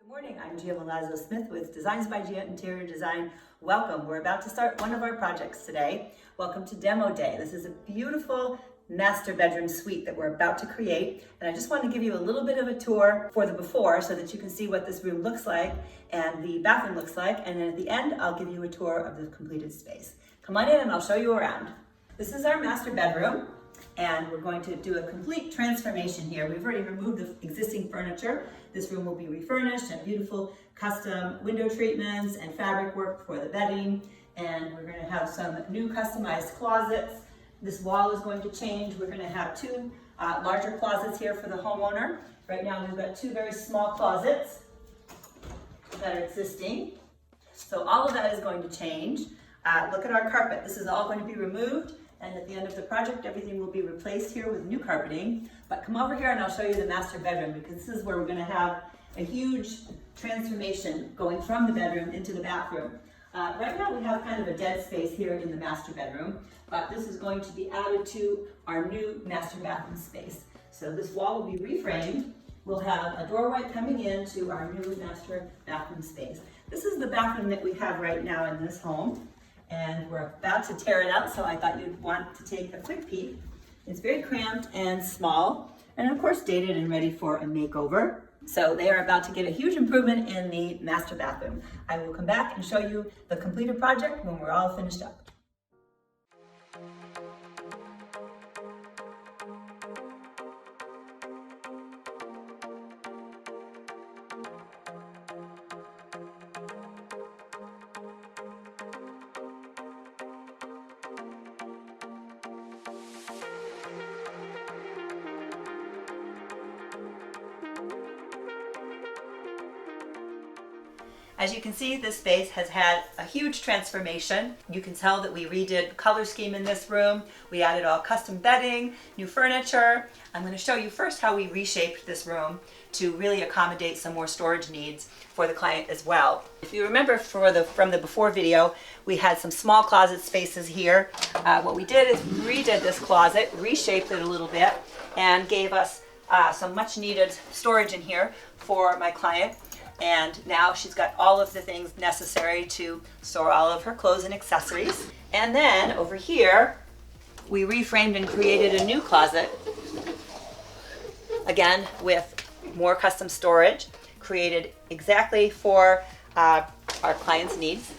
Good morning, I'm Gia Milazzo Smith with Designs by Gia Interior Design. Welcome. We're about to start one of our projects today. Welcome to Demo Day. This is a beautiful master bedroom suite that we're about to create. And I just want to give you a little bit of a tour for the before so that you can see what this room looks like and the bathroom looks like. And then at the end, I'll give you a tour of the completed space. Come on in and I'll show you around. This is our master bedroom. And we're going to do a complete transformation here. We've already removed the existing furniture. This room will be refurnished and beautiful custom window treatments and fabric work for the bedding. And we're going to have some new customized closets. This wall is going to change. We're going to have two larger closets here for the homeowner. Right now we've got two very small closets that are existing. So all of that is going to change. Look at our carpet. This is all going to be removed. And at the end of the project, everything will be replaced here with new carpeting. But come over here and I'll show you the master bedroom, because this is where we're going to have a huge transformation going from the bedroom into the bathroom. Right now we have kind of a dead space here in the master bedroom, but this is going to be added to our new master bathroom space. So this wall will be reframed. We'll have a doorway coming into our new master bathroom space. This is the bathroom that we have right now in this home. And we're about to tear it out, so I thought you'd want to take a quick peek. It's very cramped and small, and of course dated and ready for a makeover. So they are about to get a huge improvement in the master bathroom. I will come back and show you the completed project when we're all finished up. As you can see, this space has had a huge transformation. You can tell that we redid the color scheme in this room. We added all custom bedding, new furniture. I'm going to show you first how we reshaped this room to really accommodate some more storage needs for the client as well. If you remember from the before video, we had some small closet spaces here. What we did is redid this closet, reshaped it a little bit, and gave us some much needed storage in here for my client. And now she's got all of the things necessary to store all of her clothes and accessories. And then over here, we reframed and created a new closet, again with more custom storage, created exactly for our client's needs.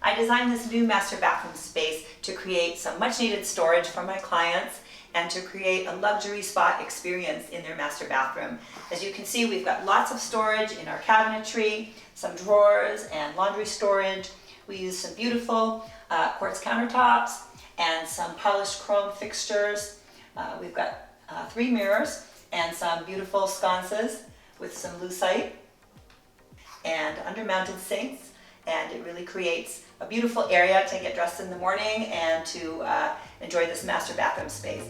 I designed this new master bathroom space to create some much needed storage for my clients and to create a luxury spa experience in their master bathroom. As you can see, we've got lots of storage in our cabinetry, some drawers and laundry storage. We use some beautiful quartz countertops and some polished chrome fixtures. We've got 3 mirrors and some beautiful sconces with some lucite and undermounted sinks. And it really creates a beautiful area to get dressed in the morning and to enjoy this master bathroom space.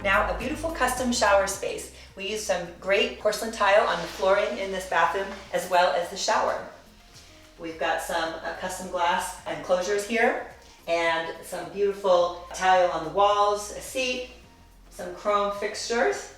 Now, a beautiful custom shower space. We use some great porcelain tile on the flooring in this bathroom as well as the shower. We've got some custom glass enclosures here and some beautiful tile on the walls, a seat, some chrome fixtures.